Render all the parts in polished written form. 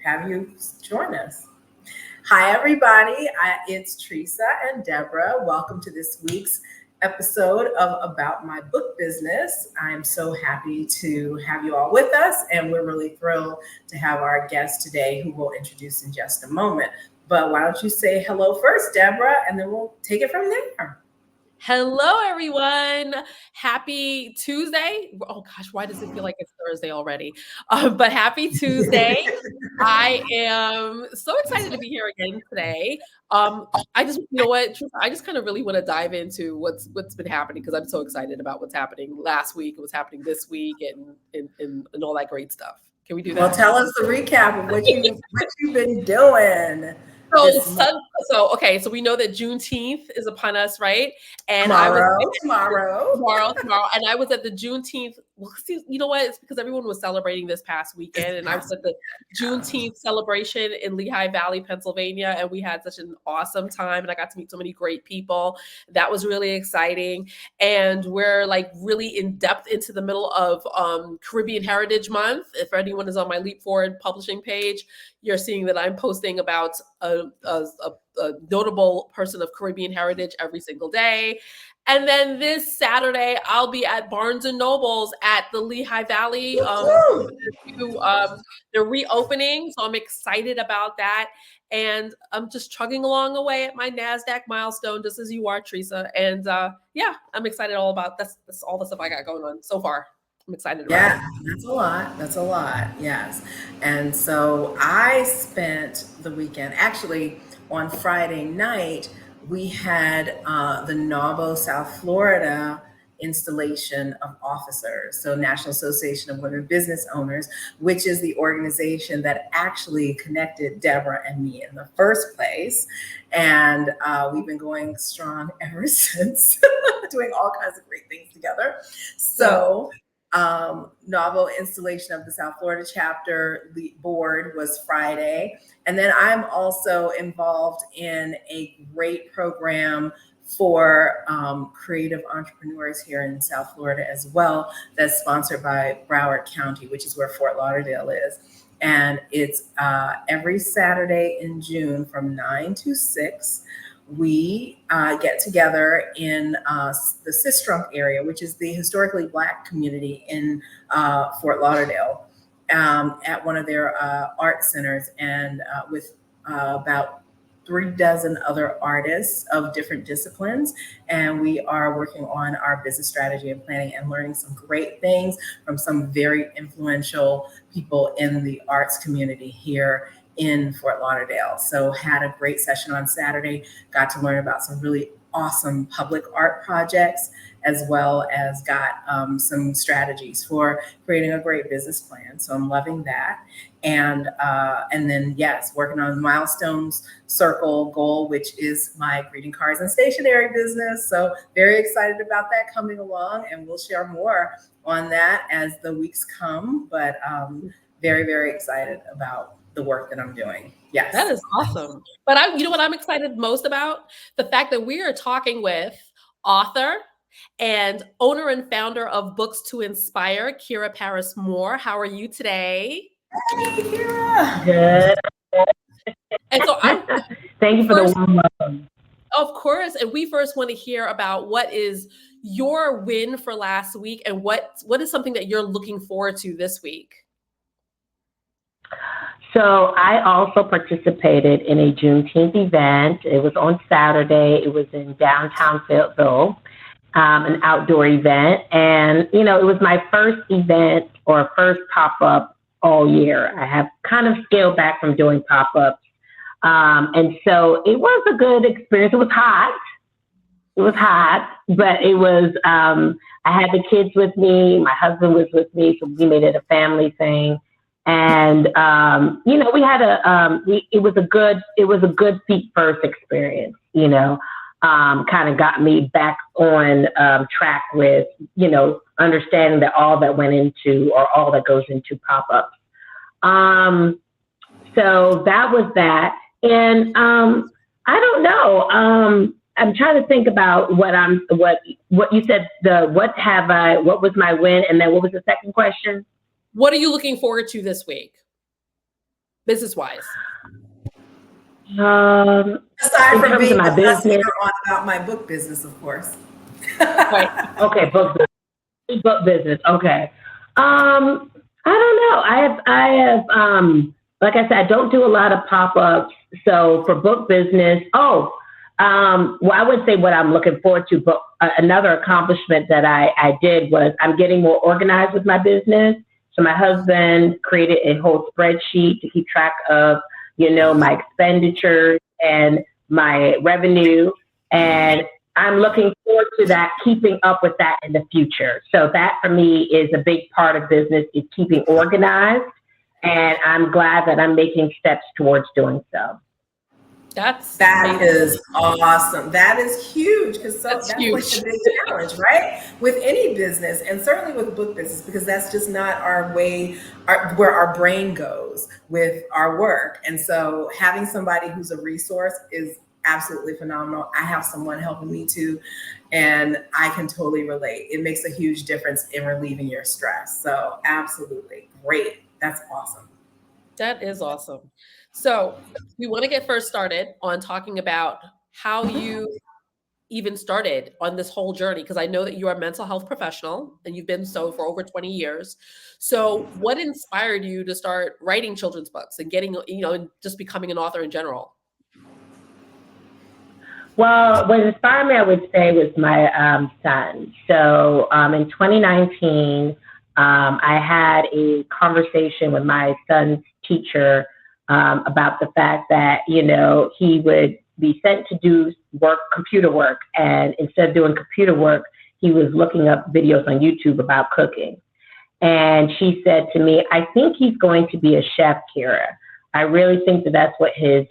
have you join us. Hi, everybody. It's Tresa and Deborah. Welcome to this week's episode of About My Book Business. I'm so happy to have you all with us, and we're really thrilled to have our guest today, who we'll introduce in just a moment. But why don't you say hello first, Deborah, and then we'll take it from there. Hello, everyone. Happy Tuesday. Oh, gosh, why does it feel like it's Thursday already? But happy Tuesday. I am so excited to be here again today. I just, you know what, I just kind of really want to dive into what's been happening, because I'm so excited about what's happening last week, what's happening this week, and all that great stuff. Can we do that? Well, tell us the recap of what you've been doing. So we know that Juneteenth is upon us, right? And tomorrow. And I was at the Juneteenth. Well, see, you know what? It's because everyone was celebrating this past weekend, and I was at the Juneteenth celebration in Lehigh Valley, Pennsylvania, and we had such an awesome time, and I got to meet so many great people. That was really exciting, and we're like really in depth into the middle of Caribbean Heritage Month. If anyone is on my Leap Forward publishing page, you're seeing that I'm posting about a notable person of Caribbean heritage every single day. And then this Saturday, I'll be at Barnes & Noble's at the Lehigh Valley. They're reopening, so I'm excited about that. And I'm just chugging along away at my NASDAQ milestone, just as you are, Tresa. And I'm excited all about that's all the stuff I got going on so far. I'm excited about it. That's a lot. Yes. And so I spent the weekend, actually on Friday night, we had the NAWBO South Florida installation of officers. So National Association of Women Business Owners, which is the organization that actually connected Deborah and me in the first place. And we've been going strong ever since, doing all kinds of great things together. So NAWBO installation of the South Florida chapter board was Friday. And then I'm also involved in a great program for creative entrepreneurs here in South Florida as well, that's sponsored by Broward County, which is where Fort Lauderdale is. And it's every Saturday in June from 9 to 6. We get together in the Sistrunk area, which is the historically Black community in Fort Lauderdale, at one of their art centers, and with about 36 other artists of different disciplines. And we are working on our business strategy and planning and learning some great things from some very influential people in the arts community here in Fort Lauderdale. So had a great session on Saturday, got to learn about some really awesome public art projects, as well as got some strategies for creating a great business plan. So I'm loving that. And then, yes, working on the Milestones Circle goal, which is my greeting cards and stationery business. So very excited about that coming along, and we'll share more on that as the weeks come. But very, very excited about the work that I'm doing. Yes. That is awesome. But you know what I'm excited most about? The fact that we are talking with author and owner and founder of Books to Inspire, Kira Parris Moore. How are you today? Hey, Kira. Good. And so thank you for the warm welcome. Of course. And we first want to hear about what is your win for last week, and what is something that you're looking forward to this week? So I also participated in a Juneteenth event. It was on Saturday. It was in downtown Fayetteville, an outdoor event. And, you know, it was my first event or first pop-up all year. I have kind of scaled back from doing pop-ups. And so it was a good experience. It was hot, but it was, I had the kids with me. My husband was with me, so we made it a family thing. And, you know, we had it was a good feet first experience, you know, kind of got me back on track with, you know, understanding that all that went into, or all that goes into pop-ups. So that was that. And I don't know. I'm trying to think about what you said, what was my win? And then what was the second question? What are you looking forward to this week? business-wise? Aside from being my business about my book business, of course. Right. Okay, book business. Okay. I don't know. I have, like I said, I don't do a lot of pop-ups. So for book business, well, I would say what I'm looking forward to, but another accomplishment that I did was I'm getting more organized with my business. So my husband created a whole spreadsheet to keep track of, my expenditures and my revenue. And I'm looking forward to that, keeping up with that in the future. So that for me is a big part of business, is keeping organized. And I'm glad that I'm making steps towards doing so. That is awesome. That is huge, because that's huge. Like the big challenge, right? With any business, and certainly with book business, because that's just not our way, where our brain goes with our work. And so having somebody who's a resource is absolutely phenomenal. I have someone helping me too, and I can totally relate. It makes a huge difference in relieving your stress. So absolutely great. That's awesome. That is awesome. So we want to get first started on talking about how you even started on this whole journey, because I know that you are a mental health professional and you've been so for over 20 years. So what inspired you to start writing children's books and getting, and just becoming an author in general? Well, what inspired me, I would say, was my son. So in 2019, I had a conversation with my son's teacher about the fact that, he would be sent to do computer work. And instead of doing computer work, he was looking up videos on YouTube about cooking. And she said to me, I think he's going to be a chef, Kira. I really think that that's what his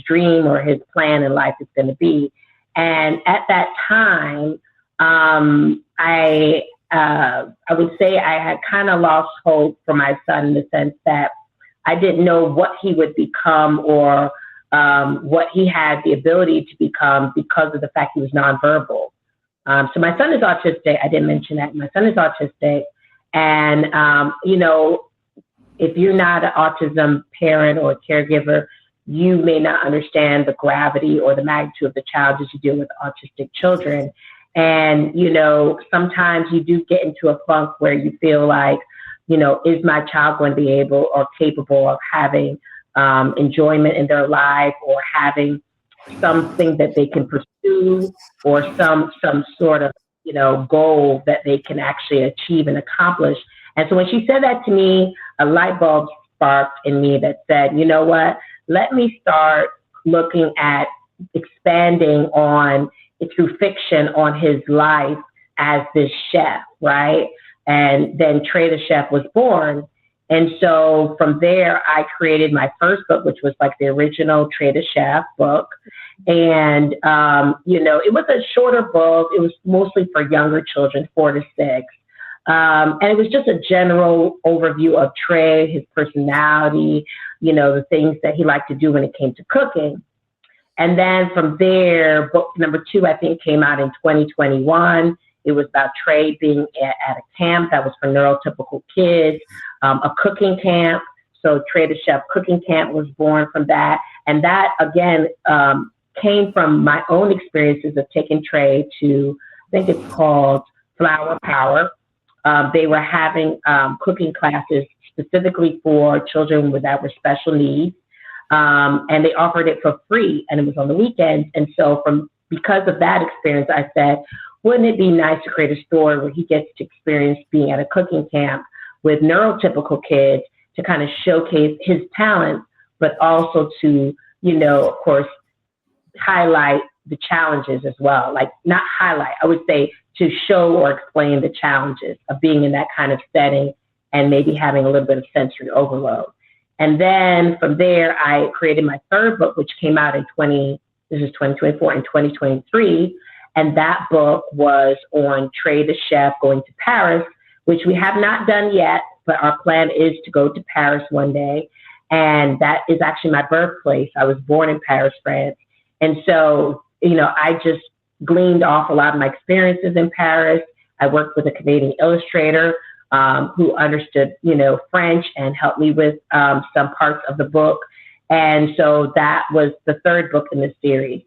dream or his plan in life is going to be. And at that time, I would say I had kind of lost hope for my son, in the sense that I didn't know what he would become, or what he had the ability to become, because of the fact he was nonverbal. So my son is autistic. I didn't mention that. My son is autistic. And, if you're not an autism parent or caregiver, you may not understand the gravity or the magnitude of the challenges you deal with autistic children. And, sometimes you do get into a funk where you feel like, is my child going to be able or capable of having enjoyment in their life, or having something that they can pursue, or some sort of, goal that they can actually achieve and accomplish. And so when she said that to me, a light bulb sparked in me that said, you know what, let me start looking at expanding on, through fiction, on his life as this chef, right? And then Tresa Chef was born. And so from there, I created my first book, which was like the original Tresa Chef book. And, it was a shorter book. It was mostly for younger children, 4 to 6. And it was just a general overview of Trey, his personality, the things that he liked to do when it came to cooking. And then from there, book number 2, I think, came out in 2021. It was about Trey being at a camp that was for neurotypical kids, a cooking camp. So Tresa Chef Cooking Camp was born from that. And that, again, came from my own experiences of taking Trey to, I think it's called Flower Power. They were having cooking classes specifically for children that were special needs. And they offered it for free, and it was on the weekends. And so because of that experience, I said, wouldn't it be nice to create a story where he gets to experience being at a cooking camp with neurotypical kids, to kind of showcase his talent, but also to, of course, highlight the challenges as well. Like, not highlight, I would say to show or explain the challenges of being in that kind of setting and maybe having a little bit of sensory overload. And then from there, I created my third book, which came out in 2024 and 2023. And that book was on Tresa Chef going to Parris, which we have not done yet, but our plan is to go to Parris one day. And that is actually my birthplace. I was born in Paris, France. And so, I just gleaned off a lot of my experiences in Paris. I worked with a Canadian illustrator who understood, French and helped me with some parts of the book. And so that was the third book in the series.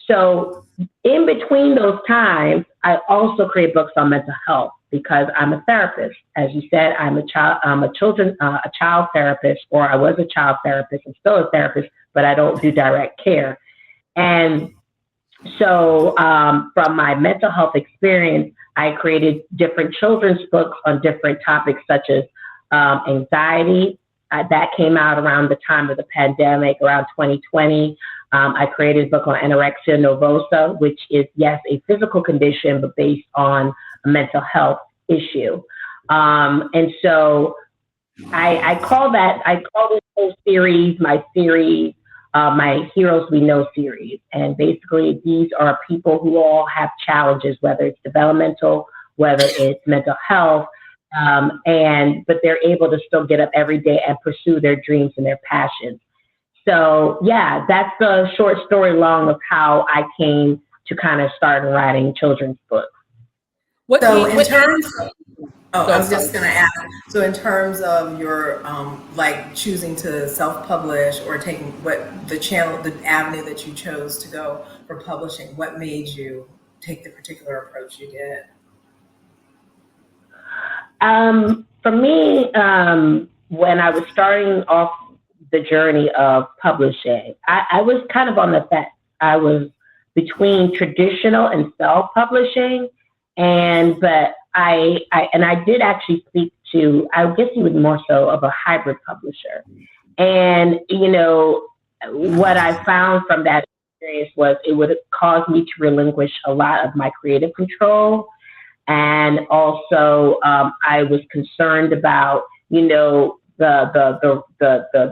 So in between those times, I also create books on mental health because I'm a therapist. As you said, I'm a child therapist, or I was a child therapist and still a therapist, but I don't do direct care. And so from my mental health experience, I created different children's books on different topics such as anxiety. That came out around the time of the pandemic, around 2020. I created a book on anorexia nervosa, which is, yes, a physical condition, but based on a mental health issue. And so I call this whole series my Heroes We Know series. And basically, these are people who all have challenges, whether it's developmental, whether it's mental health, but they're able to still get up every day and pursue their dreams and their passions. So yeah, that's the short story long of how I came to kind of start writing children's books. I was just going to ask, so in terms of your, like choosing to self-publish or taking the avenue that you chose to go for publishing, what made you take the particular approach you did? For me, when I was starting off the journey of publishing, I was kind of on the fence. I was between traditional and self-publishing, but I did actually speak to, I guess you would more so of a hybrid publisher. And, what I found from that experience was it would cause me to relinquish a lot of my creative control. And also, I was concerned about, the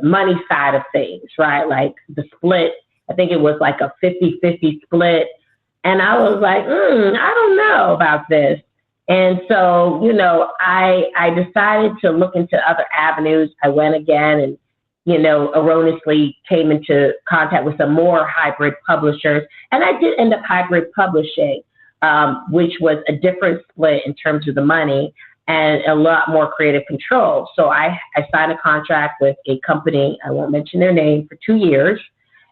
money side of things, right? Like the split, I think it was like a 50-50 split. And I was like, I don't know about this. And so, I decided to look into other avenues. I went again and, erroneously came into contact with some more hybrid publishers. And I did end up hybrid publishing, which was a different split in terms of the money and a lot more creative control. So I signed a contract with a company, I won't mention their name, for 2 years.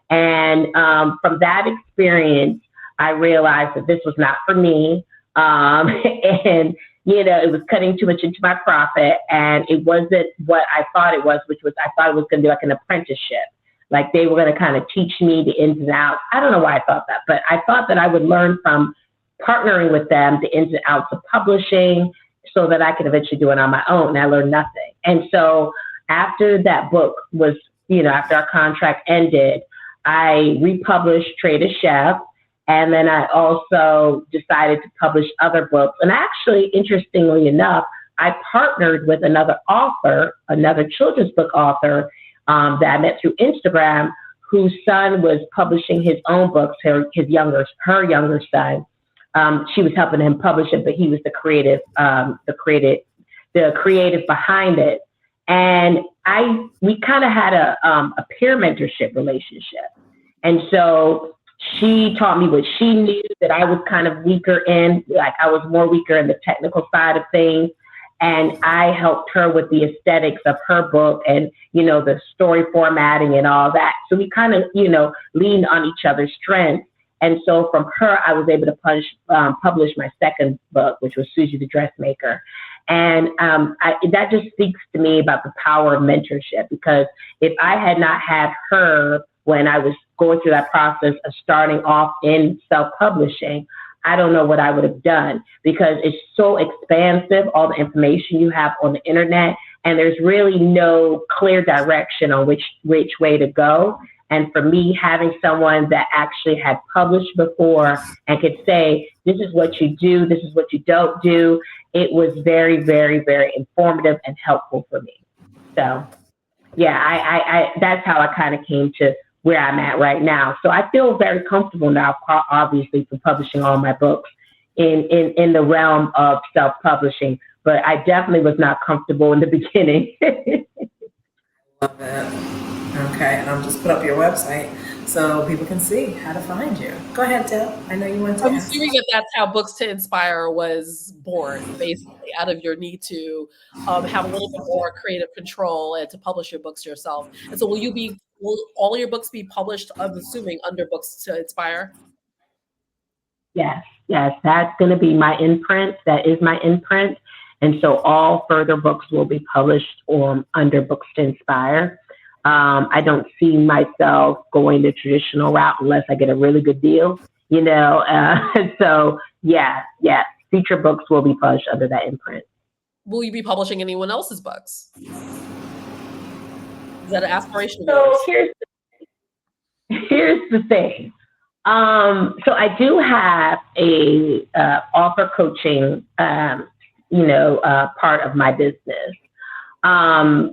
And from that experience, I realized that this was not for me. And, it was cutting too much into my profit, and it wasn't what I thought it was, which was, I thought it was going to be like an apprenticeship. Like they were going to kind of teach me the ins and outs. I don't know why I thought that, but I thought that I would learn from partnering with them the ins and outs of publishing so that I could eventually do it on my own. And I learned nothing. And so after that book was, after our contract ended, I republished Tresa Chambers. And then I also decided to publish other books. And actually, interestingly enough, I partnered with another author, another children's book author that I met through Instagram, whose son was publishing his own books, her younger son. She was helping him publish it, but he was the creative behind it. And we kind of had a peer mentorship relationship. And so she taught me what she knew that I was kind of weaker in, like I was more weaker in the technical side of things. And I helped her with the aesthetics of her book and, the story formatting and all that. So we kind of, leaned on each other's strengths. And so from her, I was able to publish my second book, which was Susie the Dressmaker. And that just speaks to me about the power of mentorship, because if I had not had her when I was going through that process of starting off in self-publishing, I don't know what I would have done, because it's so expansive, all the information you have on the internet, and there's really no clear direction on which way to go. And for me, having someone that actually had published before and could say, this is what you do, this is what you don't do, it was very, very, very informative and helpful for me. So yeah, I that's how I kind of came to where I'm at right now. So I feel very comfortable now, obviously, for publishing all my books in the realm of self-publishing, but I definitely was not comfortable in the beginning. Love that. Okay, and I'll just put up your website so people can see how to find you. Go ahead, Deb. I know you wanted to I'm ask. assuming that that's how Books to Inspire was born, basically, out of your need to have a little bit more creative control and to publish your books yourself. And so will all your books be published, I'm assuming, under Books to Inspire? Yes, that's going to be my imprint. That is my imprint. And so all further books will be published under Books to Inspire. I don't see myself going the traditional route unless I get a really good deal, you know. So, yeah, future books will be published under that imprint. Will you be publishing anyone else's books? Is that an aspiration of So yours? here's the thing. So I do have a author coaching, part of my business,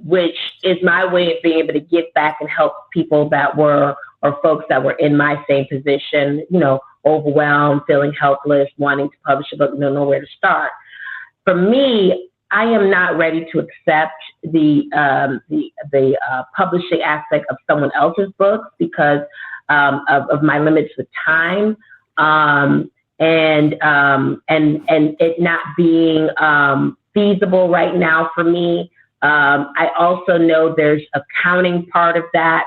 which is my way of being able to give back and help people or folks that were in my same position, overwhelmed, feeling helpless, wanting to publish a book, don't know where to start. For me, I am not ready to accept the publishing aspect of someone else's books because of my limits with time, and it not being feasible right now for me. I also know there's accounting part of that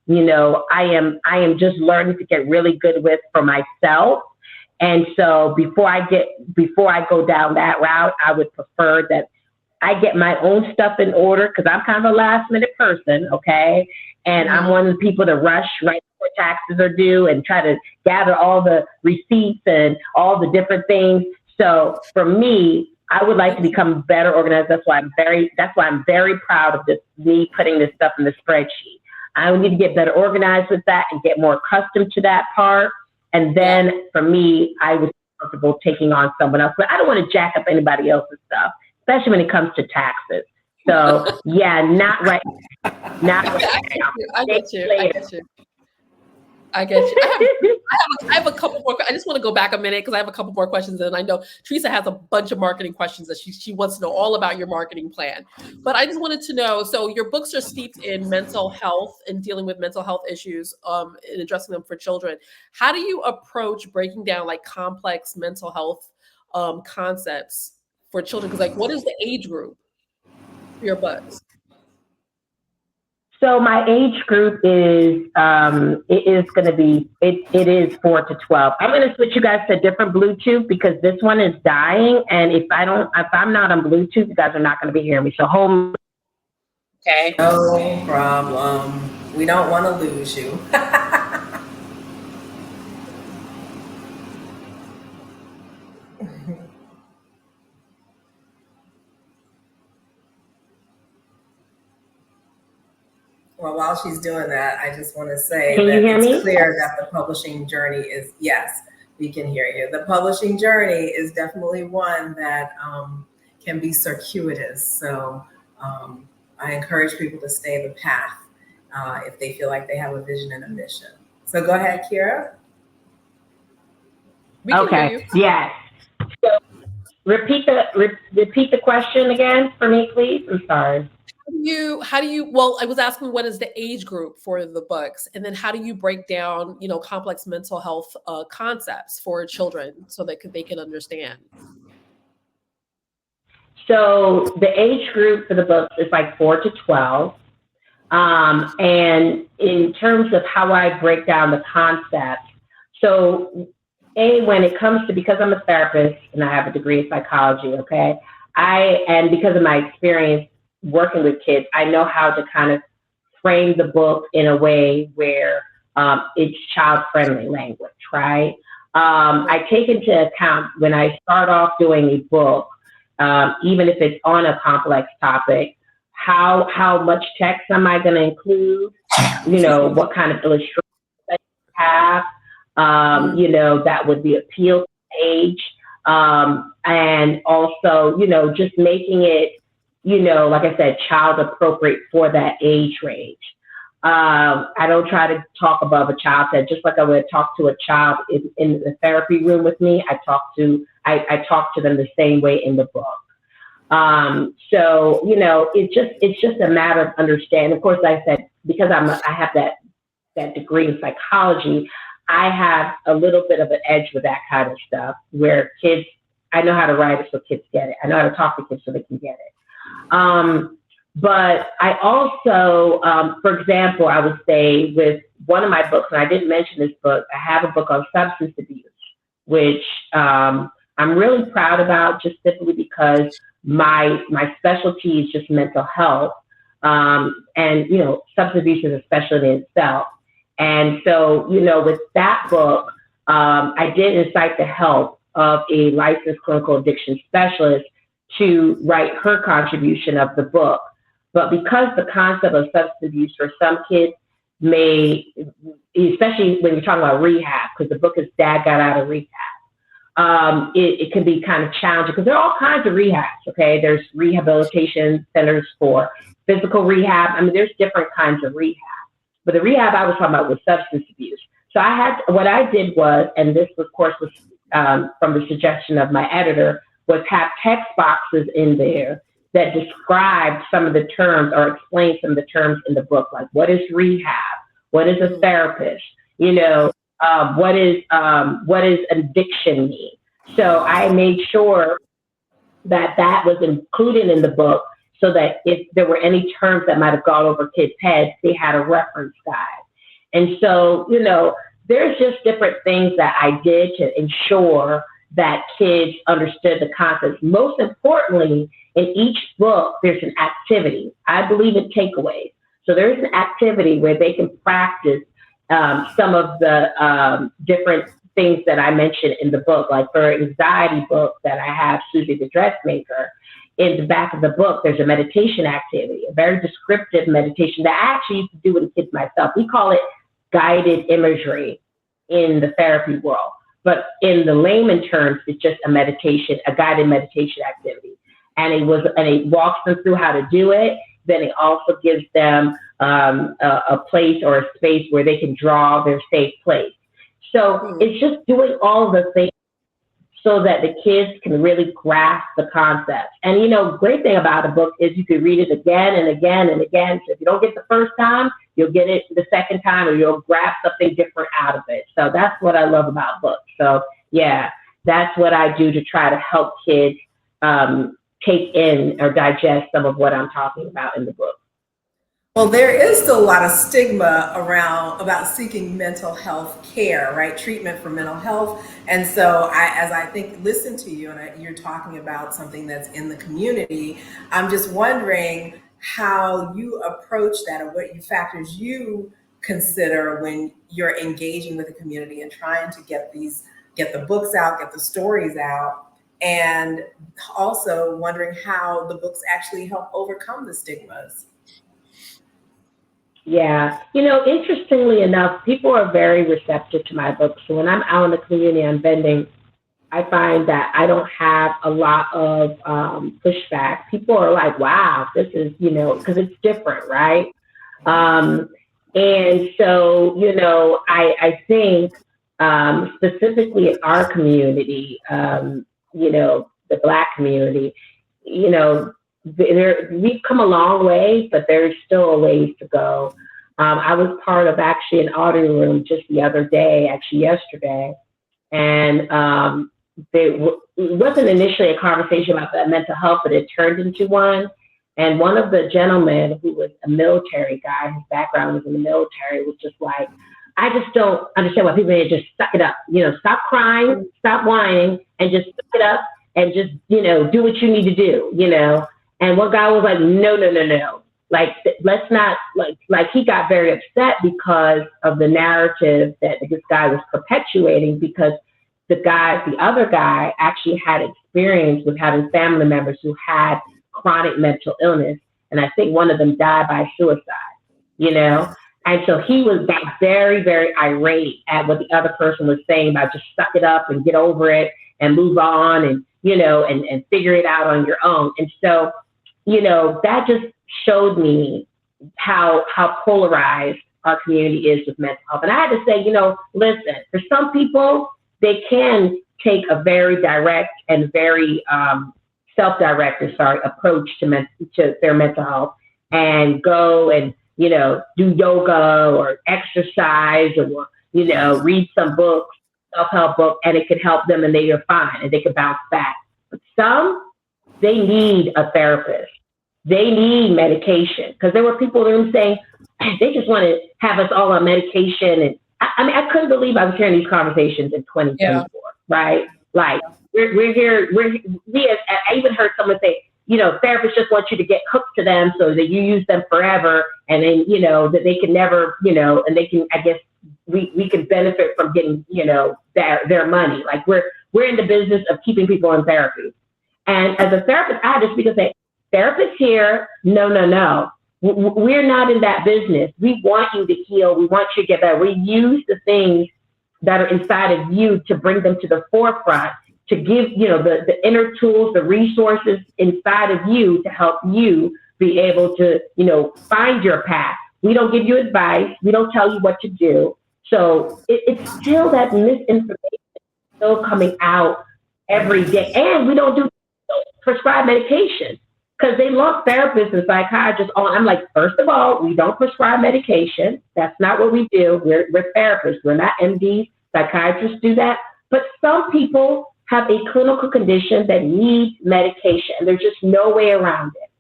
I am just learning to get really good with for myself. And so before I go down that route, I would prefer that I get my own stuff in order because I'm kind of a last minute person, okay? And I'm one of the people that rush right before taxes are due and try to gather all the receipts and all the different things. So for me, I would like to become better organized. That's why I'm very proud of me putting this stuff in the spreadsheet. I need to get better organized with that and get more accustomed to that part. And then for me, I was comfortable taking on someone else, but I don't want to jack up anybody else's stuff, especially when it comes to taxes. So not right. Not right now. I get you. I have a couple more. I just want to go back a minute because I have a couple more questions, and I know Tresa has a bunch of marketing questions that she wants to know all about your marketing plan. But I just wanted to know. So your books are steeped in mental health and dealing with mental health issues, and addressing them for children. How do you approach breaking down like complex mental health concepts for children? Because what is the age group for your books? So my age group is it is 4 to 12. I'm going to switch you guys to a different Bluetooth because this one is dying, and if I'm not on Bluetooth, you guys are not going to be hearing me. So home. Okay. No problem. We don't want to lose you. Well, while she's doing that, I just want to say that it's clear that the publishing journey is, yes, we can hear you. The publishing journey is definitely one that can be circuitous. So I encourage people to stay the path if they feel like they have a vision and a mission. So go ahead, Kira. Okay. Yes. So repeat the question again for me, please. I'm sorry. How do you, well, I was asking what is the age group for the books, and then how do you break down, complex mental health concepts for children so that they can understand? So the age group for the books is like 4 to 12. And in terms of how I break down the concept, so when it comes to, because I'm a therapist and I have a degree in psychology, okay, and because of my experience working with kids, I know how to kind of frame the book in a way where it's child-friendly language, right? I take into account when I start off doing a book, even if it's on a complex topic, how much text am I going to include? What kind of illustrations I have, that would be appeal to age, and also, just making it, like I said, child appropriate for that age range. I don't try to talk above a child's head, just like I would talk to a child in the therapy room with me. I talk to them the same way in the book. So, it's just a matter of understanding. Of course, like I said, because I have that degree in psychology, I have a little bit of an edge with that kind of stuff where I know how to write it so kids get it. I know how to talk to kids so they can get it. But I also, for example, I would say with one of my books, and I didn't mention this book, I have a book on substance abuse, which I'm really proud about just simply because my specialty is just mental health. And, substance abuse is a specialty in itself. And so, with that book, I did incite the help of a licensed clinical addiction specialist to write her contribution of the book. But because the concept of substance abuse for some kids may, especially when you're talking about rehab, because the book is Dad Got Out of Rehab, it can be kind of challenging because there are all kinds of rehabs, okay? There's rehabilitation centers for physical rehab. I mean, there's different kinds of rehab. But the rehab I was talking about was substance abuse. So what I did was, and this of course was from the suggestion of my editor, was have text boxes in there that described some of the terms or explained some of the terms in the book, like what is rehab, what is a therapist, what is addiction mean. So I made sure that was included in the book so that if there were any terms that might have gone over kids' heads, they had a reference guide. And so, there's just different things that I did to ensure that kids understood the concepts. Most importantly, in each book, there's an activity. I believe in takeaways. So there's an activity where they can practice some of the different things that I mentioned in the book. Like for anxiety book that I have, Susie the Dressmaker, in the back of the book, there's a meditation activity, a very descriptive meditation that I actually used to do with the kids myself. We call it guided imagery in the therapy world. But in the layman terms, it's just a meditation, a guided meditation activity. And it walks them through how to do it. Then it also gives them a place or a space where they can draw their safe place. So it's just doing all the things so that the kids can really grasp the concept. And, great thing about a book is you can read it again and again and again. So if you don't get the first time, you'll get it the second time or you'll grab something different out of it. So that's what I love about books. So, yeah, that's what I do to try to help kids take in or digest some of what I'm talking about in the book. Well, there is still a lot of stigma about seeking mental health care, right? Treatment for mental health. And so as I listen to you and you're talking about something that's in the community, I'm just wondering how you approach that or what factors you consider when you're engaging with the community and trying to get the books out, get the stories out, and also wondering how the books actually help overcome the stigmas. Yeah. Interestingly enough, people are very receptive to my books. So when I'm out in the community on vending, I find that I don't have a lot of pushback. People are like, wow, this is, because it's different, right? And so, I think specifically in our community, the Black community, we've come a long way, but there's still a ways to go. I was part of actually an audio room just the other day, actually yesterday, and it wasn't initially a conversation about that mental health, but it turned into one. And one of the gentlemen who was a military guy, his background was in the military, was just like, I just don't understand why people need to just suck it up. Stop crying, stop whining, and just suck it up and just, do what you need to do, And one guy was like, no. Like, let's not, like he got very upset because of the narrative that this guy was perpetuating, because the other guy actually had experience with having family members who had chronic mental illness. And I think one of them died by suicide, And so he got very, very irate at what the other person was saying about just suck it up and get over it and move on and, and figure it out on your own. And so, that just showed me how polarized our community is with mental health. And I had to say, listen, for some people, they can take a very direct and very approach to their mental health, and go and, do yoga or exercise, or, read some books, self-help book, and it could help them and they are fine and they can bounce back. But some, they need a therapist. They need medication, because there were people that were saying they just want to have us all on medication. And I couldn't believe I was hearing these conversations in 2024, right? Like, we're here, I even heard someone say, therapists just want you to get hooked to them so that you use them forever. And then, that they can never, and they can, I guess, we can benefit from getting, their money. Like, we're in the business of keeping people in therapy. And as a therapist, I had to speak and say, therapists here, no. We're not in that business. We want you to heal. We want you to get better. We use the things that are inside of you to bring them to the forefront, to give, the inner tools, the resources inside of you to help you be able to, find your path. We don't give you advice. We don't tell you what to do. So it's still that misinformation still coming out every day. And we don't prescribe medication, because they lump therapists and psychiatrists on. I'm like, first of all, we don't prescribe medication. That's not what we do. We're therapists. We're not MDs. Psychiatrists do that. But some people have a clinical condition that needs medication. There's just no way around it.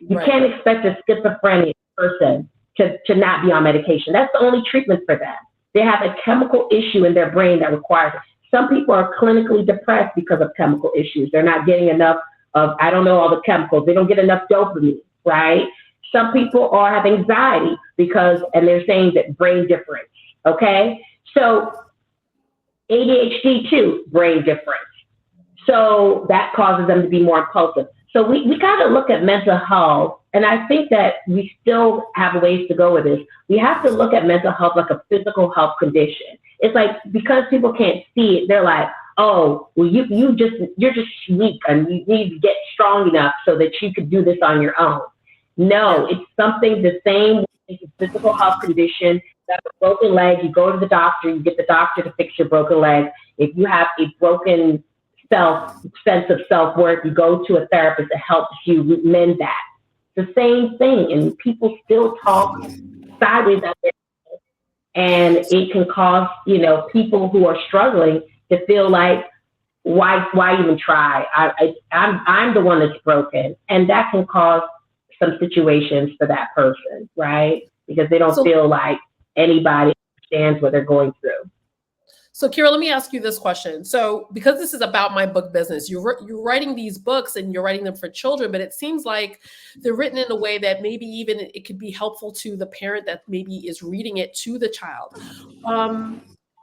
You can't expect a schizophrenic person to not be on medication. That's the only treatment for them. They have a chemical issue in their brain that requires it. Some people are clinically depressed because of chemical issues. They're not getting enough of, I don't know, all the chemicals. They don't get enough dopamine, right? Some people have anxiety and they're saying that brain difference, okay? So ADHD too, brain difference. So that causes them to be more impulsive. So we got to look at mental health, and I think that we still have a ways to go with this. We have to look at mental health like a physical health condition. It's like, because people can't see it, they're like, oh, well, you're just weak and you need to get strong enough so that you could do this on your own. No, it's something the same. It's a physical health condition. You have a broken leg, you go to the doctor, you get the doctor to fix your broken leg. If you have a broken sense of self-worth, you go to a therapist that helps you mend that. The same thing, and people still talk sideways out there, and it can cause, people who are struggling to feel like, why even try? I'm the one that's broken, and that can cause some situations for that person, right? Because they don't feel like anybody understands what they're going through. So, Kira, let me ask you this question. So, because this is about my book business, you're writing these books and you're writing them for children, but it seems like they're written in a way that maybe even it could be helpful to the parent that maybe is reading it to the child.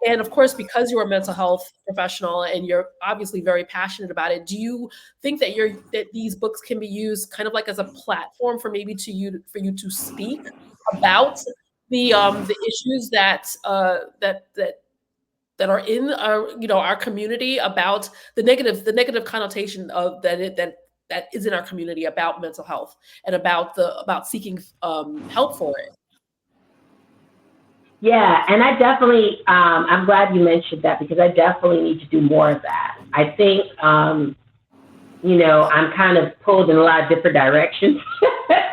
And of course, because you're a mental health professional and you're obviously very passionate about it, do you think that these books can be used kind of like as a platform for maybe for you to speak about the issues that are in our community, about the negative connotation of that is in our community about mental health and about seeking help for it? Yeah, and I definitely, I'm glad you mentioned that, because I definitely need to do more of that. I think, I'm kind of pulled in a lot of different directions,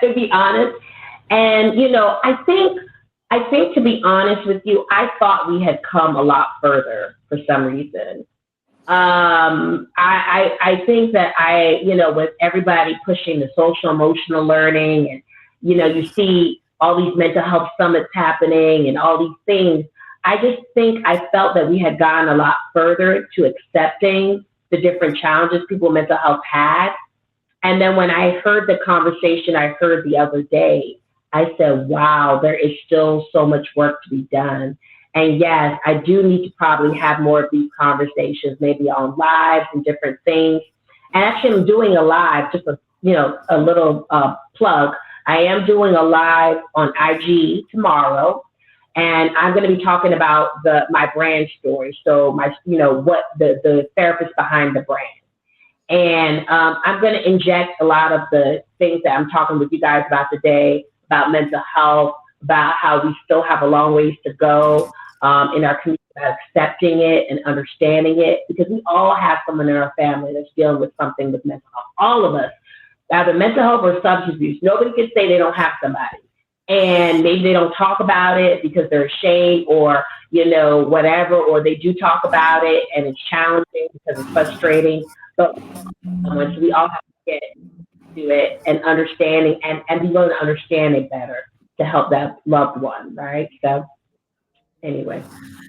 to be honest. And, I think, to be honest with you, I thought we had come a lot further for some reason. I think that with everybody pushing the social emotional learning, and, you see all these mental health summits happening and all these things, I just think I felt that we had gone a lot further to accepting the different challenges people with mental health had. And then when I heard the conversation I heard the other day, I said, wow, there is still so much work to be done. And yes, I do need to probably have more of these conversations, maybe on lives and different things. And actually, I'm doing a live, just a little plug. I am doing a live on IG tomorrow, and I'm going to be talking about my brand story. So what the therapist behind the brand. And I'm going to inject a lot of the things that I'm talking with you guys about today, about mental health, about how we still have a long ways to go, in our community about accepting it and understanding it, because we all have someone in our family that's dealing with something with mental health. All of us, either mental health or substance abuse. Nobody can say they don't have somebody. And maybe they don't talk about it because they're ashamed or, whatever, or they do talk about it and it's challenging because it's frustrating. But so we all have to get to it and understanding and be willing to understand it better to help that loved one, right? So anyway.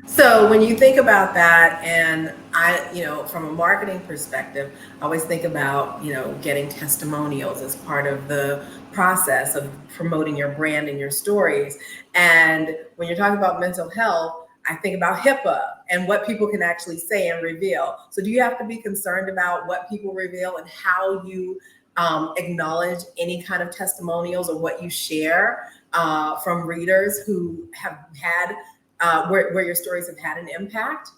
So when you think about that, and from a marketing perspective, I always think about, getting testimonials as part of the process of promoting your brand and your stories. And when you're talking about mental health, I think about HIPAA and what people can actually say and reveal. So do you have to be concerned about what people reveal and how you acknowledge any kind of testimonials or what you share from readers who have had where your stories have had an impact?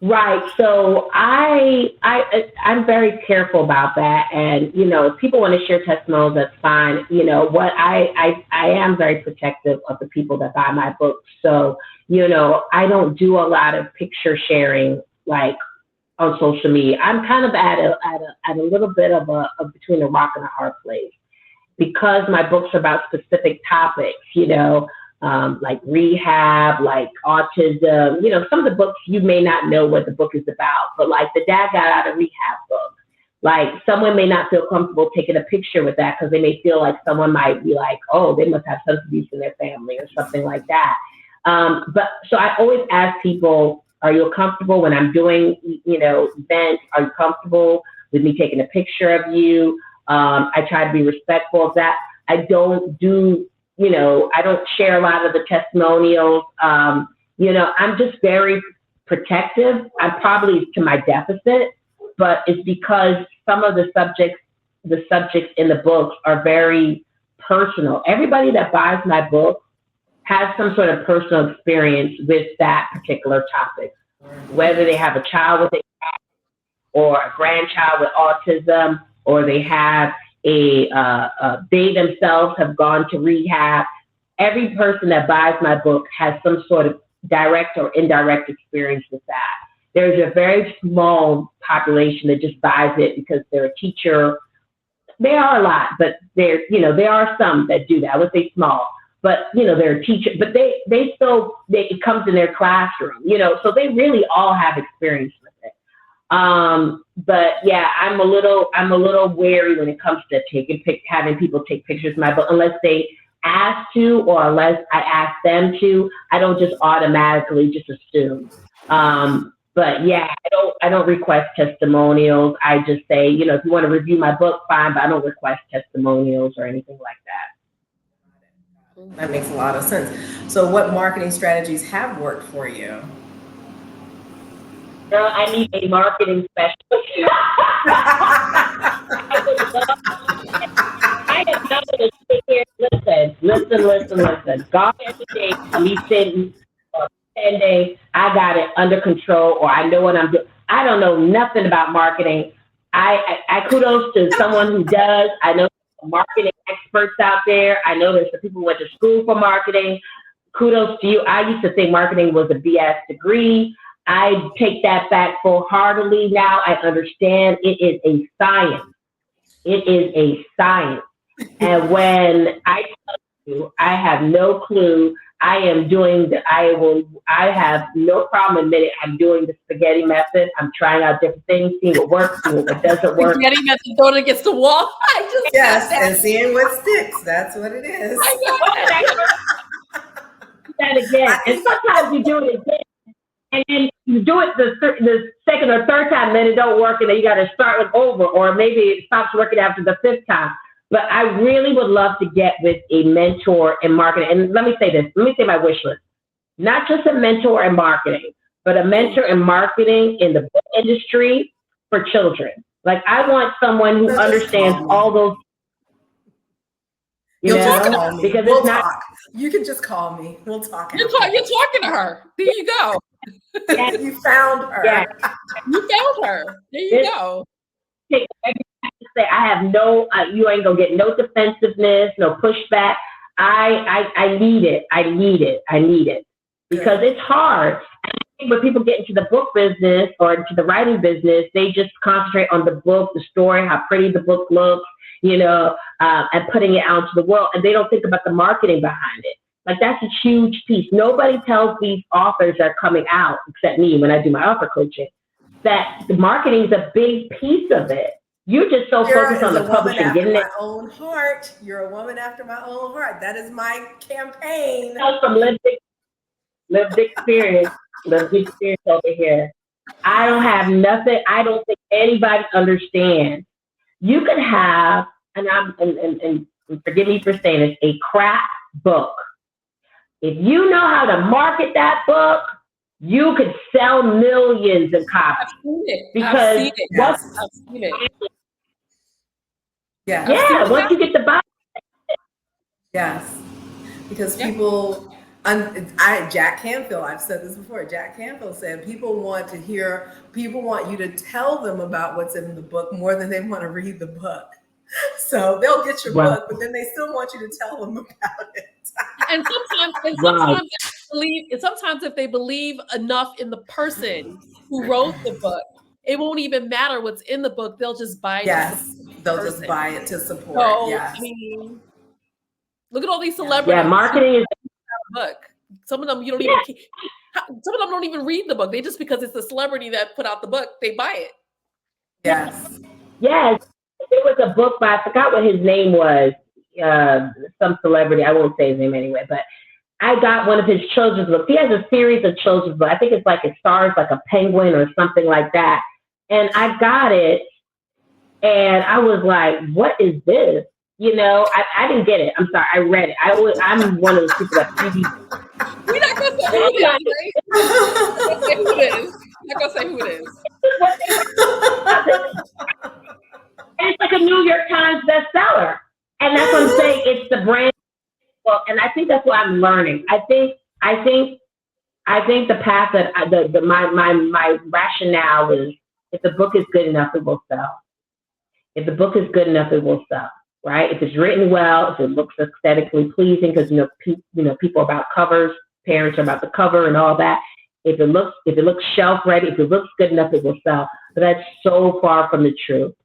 Right. So I'm very careful about that. And, if people want to share testimonials, that's fine. What I am very protective of the people that buy my books. So, I don't do a lot of picture sharing like on social media. I'm kind of at a little bit of between a rock and a hard place, because my books are about specific topics, like rehab, like autism. Some of the books you may not know what the book is about, but like the Dad Got Out of Rehab book, like someone may not feel comfortable taking a picture with that because they may feel like someone might be like, oh, they must have substance abuse in their family or something like that. But so I always ask people, are you comfortable when I'm doing, events? Are you comfortable with me taking a picture of you? I try to be respectful of that. I don't share a lot of the testimonials. I'm just very protective. I'm probably to my deficit, but it's because some of the subjects in the books are very personal. Everybody that buys my book has some sort of personal experience with that particular topic, whether they have a child with ADHD or a grandchild with autism, or they have they themselves have gone to rehab. Every person that buys my book has some sort of direct or indirect experience with that. There's a very small population that just buys it because they're a teacher. There are a lot, but there are some that do that. I would say small, but they're a teacher, but they still it comes in their classroom, so they really all have experience with it. But yeah, I'm a little wary when it comes to having people take pictures of my book, unless they ask to, or unless I ask them to. I don't just automatically just assume. But yeah, I don't request testimonials. I just say, if you want to review my book, fine, but I don't request testimonials or anything like that. That makes a lot of sense. So what marketing strategies have worked for you? Girl, I need a marketing specialist. I am not going to sit here. Listen. God has a day for me sitting 10 days. I got it under control, or I know what I'm doing. I don't know nothing about marketing. I kudos to someone who does. I know marketing experts out there. I know there's some people who went to school for marketing. Kudos to you. I used to think marketing was a BS degree. I take that back full-heartedly now. I understand it is a science. It is a science. And when I tell you, I have no clue. I have no problem admitting I'm doing the spaghetti method. I'm trying out different things, seeing what works, seeing what doesn't work. Spaghetti method thrown against the wall. Yes, and seeing what sticks. That's what it is. That again. And sometimes you do it again. And then you do it the second or third time, and then it don't work, and then you got to start it over, or maybe it stops working after the fifth time. But I really would love to get with a mentor in marketing. And let me say this. Let me say my wish list. Not just a mentor in marketing, but a mentor in marketing in the book industry for children. Like, I want someone who understands all those. Because we'll talk. You can just call me. We'll talk. You're talking to her. There you go. You found her. Yeah. You found her. There you go. Say, I have you ain't gonna get no defensiveness, no pushback. I need it. because it's hard. When people get into the book business or into the writing business, they just concentrate on the book, the story, how pretty the book looks, and putting it out to the world. And they don't think about the marketing behind it. Like, that's a huge piece. Nobody tells these authors that are coming out, except me when I do my author coaching, that the marketing is a big piece of it. You're just so focused on the publishing, getting it. My own heart. You're a woman after my own heart. That is my campaign. From lived experience over here. I don't have nothing. I don't think anybody understands. You could have, and forgive me for saying this, a crap book. If you know how to market that book, you could sell millions of copies. I've seen it. Because I've seen it. Yeah, once you get the buy. Yes, because people. Jack Canfield, I've said this before. Jack Canfield said people want you to tell them about what's in the book more than they want to read the book. So they'll get your book, but then they still want you to tell them about it. And sometimes if they believe enough in the person who wrote the book, it won't even matter what's in the book. They'll just buy it. Yes, they'll just buy it to support. So, yes. I mean, look at all these celebrities. Yeah, marketing is book. Some of them you don't even. Some of them don't even read the book. They just, because it's the celebrity that put out the book, they buy it. Yes. Yes. There was a book by, I forgot what his name was. Some celebrity. I won't say his name anyway. But I got one of his children's books. He has a series of children's books. I think it's like it stars like a penguin or something like that. And I got it, and I was like, "What is this?" I didn't get it. I'm sorry. I read it. I'm one of those people that we're not gonna say who it is. Not gonna say who it is. And it's like a New York Times bestseller. And that's what I'm saying. It's the brand book, and I think that's what I'm learning. I think the path that my rationale is, if the book is good enough, it will sell. If the book is good enough, it will sell. Right? If it's written well, if it looks aesthetically pleasing, because people are about covers, parents are about the cover and all that. If it looks shelf ready, if it looks good enough, it will sell. But that's so far from the truth.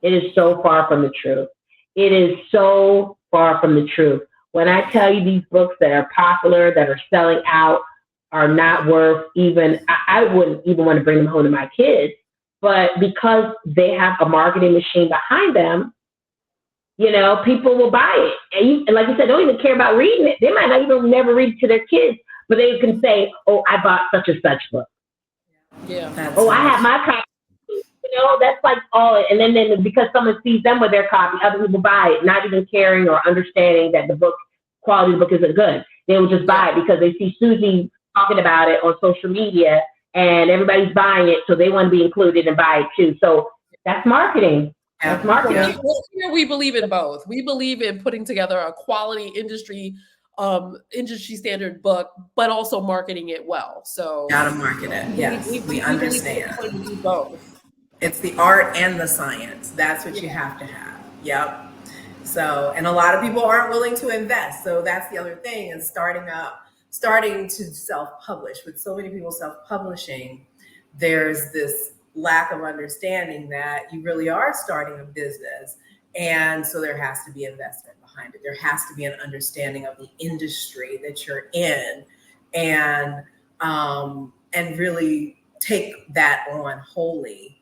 It is so far from the truth. It is so far from the truth. When I tell you these books that are popular, that are selling out, are not worth even, I wouldn't even want to bring them home to my kids. But because they have a marketing machine behind them, people will buy it. And like you said, don't even care about reading it. They might not even never read it to their kids, but they can say, "Oh, I bought such and such book." Yeah. I have my copy. That's like all. And then because someone sees them with their copy, other people buy it, not even caring or understanding that the quality of the book isn't good. They will just buy it because they see Susie talking about it on social media, and everybody's buying it, so they want to be included and buy it too. So that's marketing. That's marketing. Here we believe in both. We believe in putting together a quality industry standard book, but also marketing it well. So gotta market it. Yes, we understand. We both. It's the art and the science. That's what you have to have. Yep. So, and a lot of people aren't willing to invest. So that's the other thing, is starting to self-publish. With so many people self-publishing, there's this lack of understanding that you really are starting a business. And so there has to be investment behind it. There has to be an understanding of the industry that you're in, and really take that on wholly,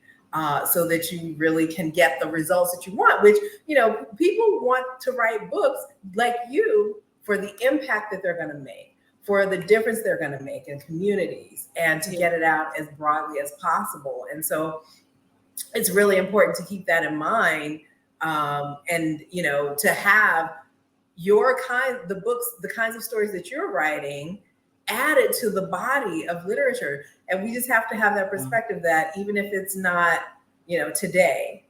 so that you really can get the results that you want, which, people want to write books like you for the impact that they're going to make, for the difference they're going to make in communities, and to get it out as broadly as possible. And so it's really important to keep that in mind, and to have the books, the kinds of stories that you're writing, added to the body of literature. And we just have to have that perspective that even if it's not, today,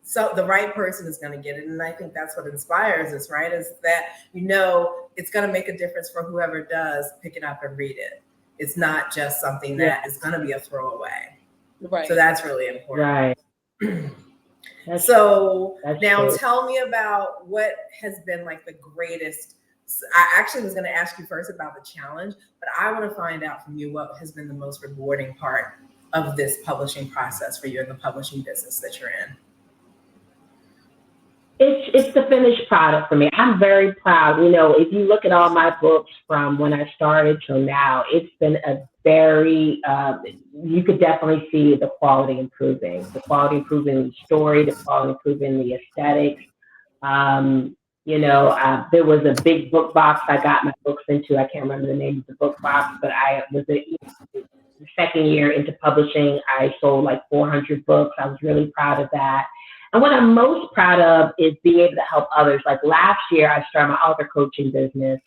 so the right person is going to get it. And I think that's what inspires us, right? Is that, it's going to make a difference for whoever does pick it up and read it. It's not just something that is going to be a throwaway. Right. So that's really important. Right. Now tell me about what has been like the greatest I actually was going to ask you first about the challenge, but I want to find out from you what has been the most rewarding part of this publishing process for you in the publishing business that you're in. It's the finished product for me. I'm very proud. If you look at all my books from when I started till now, it's been a very, you could definitely see the quality improving. The quality improving in the story, the quality improving in the aesthetics. There was a big book box I got my books into. I can't remember the name of the book box, but I was the second year into publishing. I sold like 400 books. I was really proud of that. And what I'm most proud of is being able to help others. Like last year, I started my author coaching business,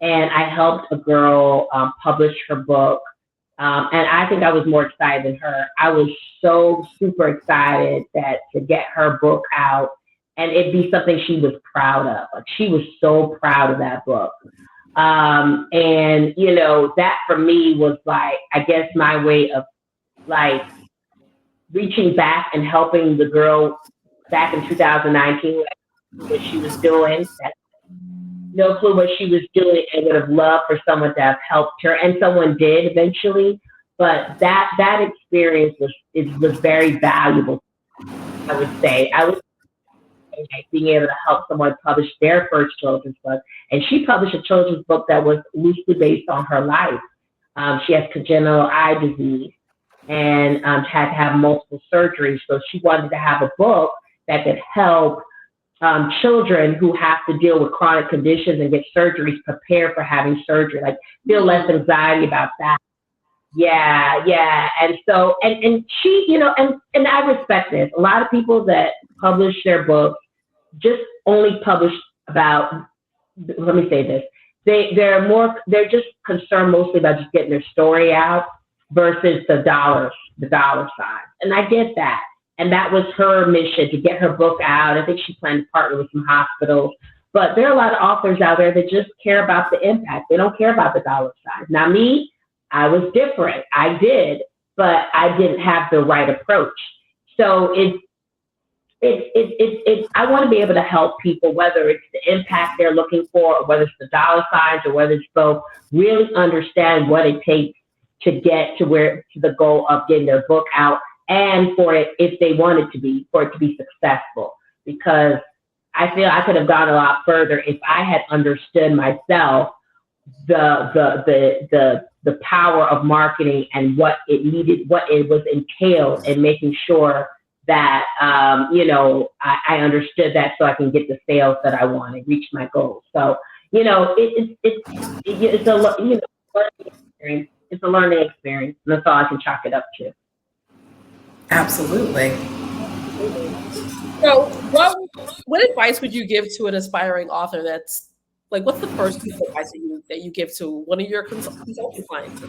and I helped a girl publish her book. And I think I was more excited than her. I was so super excited to get her book out and it be something she was proud of. Like she was so proud of that book. And that for me was like, I guess my way of like reaching back and helping the girl back in 2019, what she was doing. No clue what she was doing, and would have loved for someone to have helped her, and someone did eventually. But that experience was very valuable. I would say being able to help someone publish their first children's book, and she published a children's book that was loosely based on her life. She has congenital eye disease and had to have multiple surgeries, so she wanted to have a book that could help children who have to deal with chronic conditions and get surgeries prepare for having surgery, like feel less anxiety about that. Yeah. And so, and she, and I respect this. A lot of people that publish their books just only publish about, let me say this, they're just concerned mostly about just getting their story out versus the dollar sign. And I get that. And that was her mission, to get her book out. I think she planned to partner with some hospitals. But there are a lot of authors out there that just care about the impact. They don't care about the dollar sign. Now me, I was different. I did, but I didn't have the right approach. So I want to be able to help people, whether it's the impact they're looking for, or whether it's the dollar signs, or whether it's both, really understand what it takes to get to the goal of getting their book out, and for it, if they want it to be, for it to be successful. Because I feel I could have gone a lot further if I had understood myself the power of marketing and what it needed, what it was entailed, and making sure that I understood that, so I can get the sales that I want and reach my goals. So it's a learning experience. It's a learning experience, and that's all I can chalk it up to. Absolutely. So what advice would you give to an aspiring author that's like, what's the first piece of advice that you give to one of your consulting clients?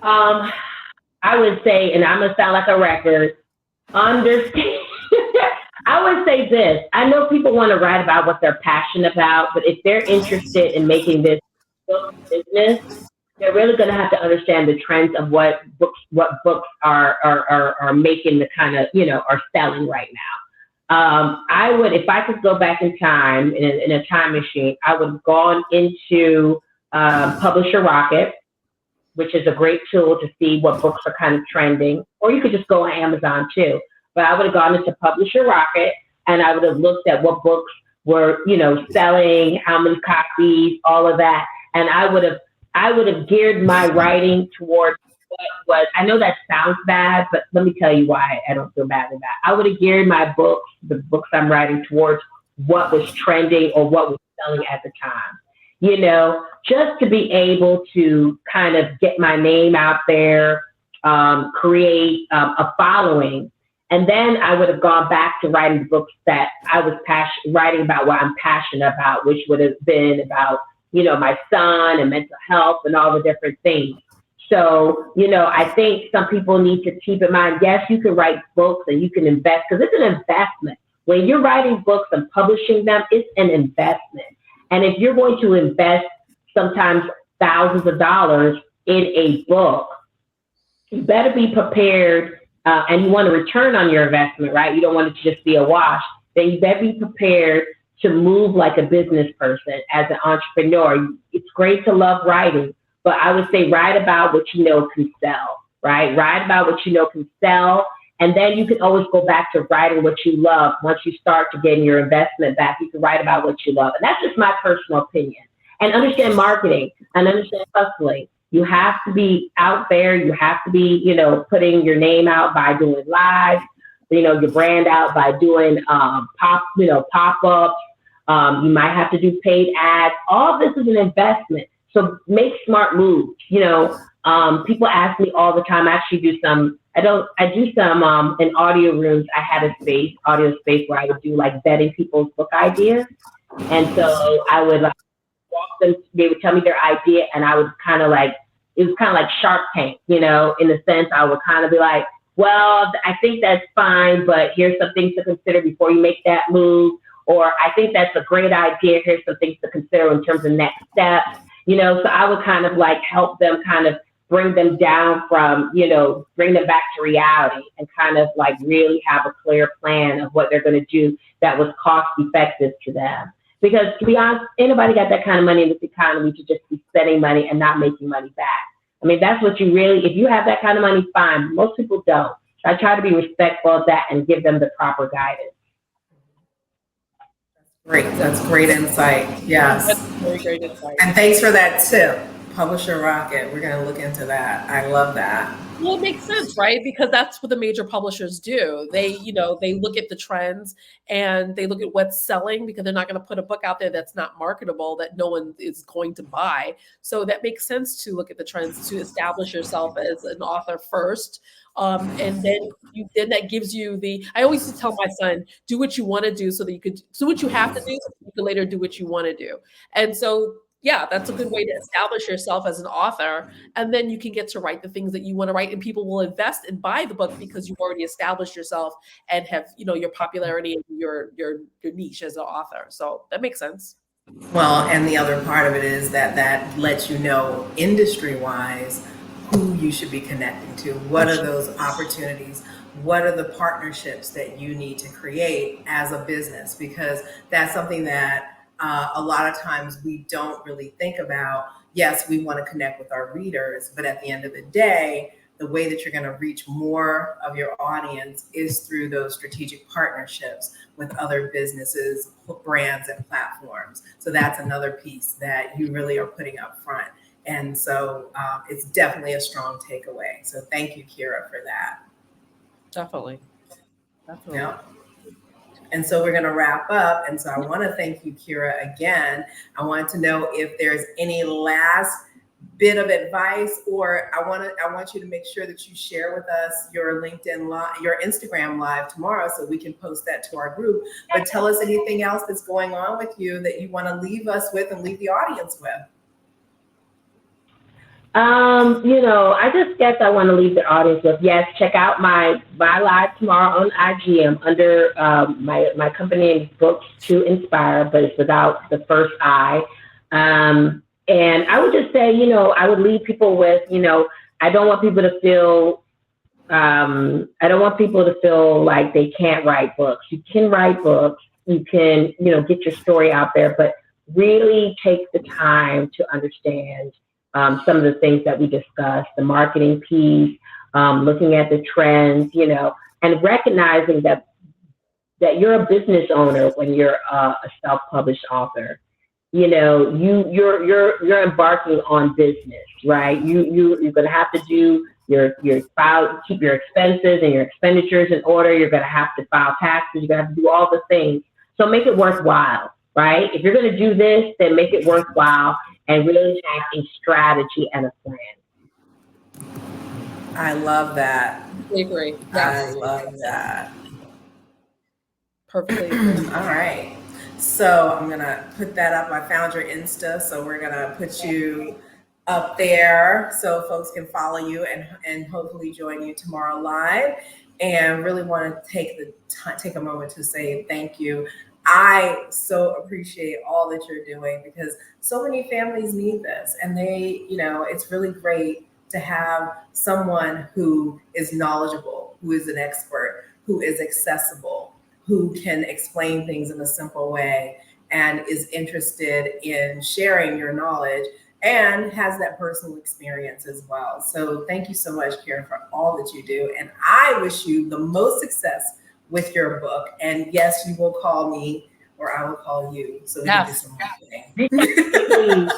I would say, and I'm going to sound like a record, understand. I would say this. I know people want to write about what they're passionate about, but if they're interested in making this business, they're really going to have to understand the trends of what books are making the kind of, are selling right now. I would, if I could go back in time, in a time machine, I would have gone into Publisher Rocket, which is a great tool to see what books are kind of trending, or you could just go on Amazon too. But I would have gone into Publisher Rocket, and I would have looked at what books were, selling, how many copies, all of that. And I would have geared my writing towards what was, I know that sounds bad, but let me tell you why I don't feel bad with that. I would have geared my books, the books I'm writing, towards what was trending or what was selling at the time. Just to be able to kind of get my name out there, create a following. And then I would have gone back to writing books that I was writing about what I'm passionate about, which would have been about, my son and mental health and all the different things. So, I think some people need to keep in mind, yes, you can write books and you can invest, because it's an investment. When you're writing books and publishing them, it's an investment. And if you're going to invest sometimes thousands of dollars in a book, you better be prepared, and you want a return on your investment, right? You don't want it to just be a wash. Then you better be prepared to move like a business person as an entrepreneur. It's great to love writing, but I would say write about what you know can sell, right? Write about what you know can sell. And then you can always go back to writing what you love. Once you start to get your investment back, you can write about what you love. And that's just my personal opinion. And understand marketing and understand hustling. You have to be out there. You have to be, putting your name out by doing live, your brand out by doing pop-ups. You might have to do paid ads. All this is an investment. So make smart moves. People ask me all the time. I actually do some. I do some in audio rooms. I had a audio space where I would do like vetting people's book ideas, and so I would walk them. They would tell me their idea, and I would kind of like, it was kind of like Shark Tank, in the sense I would kind of be like, well, I think that's fine, but here's some things to consider before you make that move. Or I think that's a great idea. Here's some things to consider in terms of next steps. So I would kind of like help them kind of bring them down from, bring them back to reality and kind of like really have a clear plan of what they're going to do that was cost effective to them. Because to be honest, anybody got that kind of money in this economy to just be spending money and not making money back? I mean, that's what you really, if you have that kind of money, fine. Most people don't. So I try to be respectful of that and give them the proper guidance. Great. That's great insight. Yes. That's very great insight. And thanks for that tip. Publisher Rocket. We're going to look into that. I love that. Well, it makes sense, right? Because that's what the major publishers do. They, they look at the trends and they look at what's selling, because they're not going to put a book out there that's not marketable, that no one is going to buy. So that makes sense to look at the trends, to establish yourself as an author first. And then that gives you I always used to tell my son, do what you want to do so that you could do what you have to do so you can later do what you want to do. And so, yeah, that's a good way to establish yourself as an author. And then you can get to write the things that you want to write, and people will invest and buy the book because you've already established yourself and have, your popularity and your niche as an author. So that makes sense. Well, and the other part of it is that lets you know industry-wise who you should be connecting to. What are those opportunities? What are the partnerships that you need to create as a business? Because that's something that a lot of times we don't really think about. Yes, we want to connect with our readers, but at the end of the day, the way that you're going to reach more of your audience is through those strategic partnerships with other businesses, brands, and platforms. So that's another piece that you really are putting up front. And so it's definitely a strong takeaway. So thank you, Kira, for that. Definitely. Yeah. And so we're going to wrap up. And so I want to thank you, Kira, again. I want to know if there's any last bit of advice, or I want you to make sure that you share with us your your Instagram live tomorrow so we can post that to our group. But tell us anything else that's going on with you that you want to leave us with and leave the audience with. I just guess I want to leave the audience with, yes, check out my live tomorrow on IG. I'm under my company name, Books to Inspire, but it's without the first I. And I would just say, I would leave people with, I don't want people to feel like they can't write books. You can write books. You can, get your story out there, but really take the time to understand some of the things that we discussed, the marketing piece, looking at the trends, and recognizing that you're a business owner when you're a self-published author. You're embarking on business, right? You're going to have to do your file, keep your expenses and your expenditures in order. You're going to have to file taxes. You're going to have to do all the things. So make it worthwhile, right? If you're going to do this, then make it worthwhile and really have a strategy and a plan. I love that. I agree. Yes. I love that. Perfectly. All right. So I'm going to put that up. I found your Insta, so we're going to put you up there so folks can follow you and hopefully join you tomorrow live. And really want to take a moment to say thank you. I so appreciate all that you're doing, because so many families need this, and it's really great to have someone who is knowledgeable, who is an expert, who is accessible, who can explain things in a simple way. and is interested in sharing your knowledge and has that personal experience as well. So thank you so much, Karen, for all that you do. And I wish you the most success with your book. And yes, you will call me or I will call you so we can do some marketing.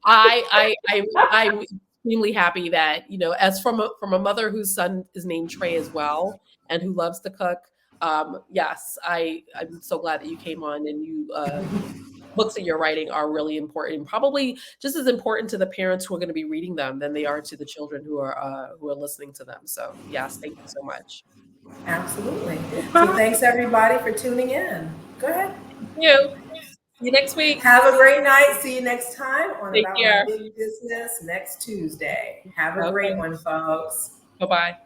I'm extremely happy that, you know, as from a mother whose son is named Trey as well and who loves to cook. Yes, I'm so glad that you came on and you books that you're writing are really important, probably just as important to the parents who are going to be reading them than they are to the children who are listening to them. So yes, thank you so much. Absolutely. So thanks everybody for tuning in. Go ahead. Thank you. See you next week. Have a great night. See you next time on Take About care. My Big Business next Tuesday. Have a great one, folks. Bye-bye.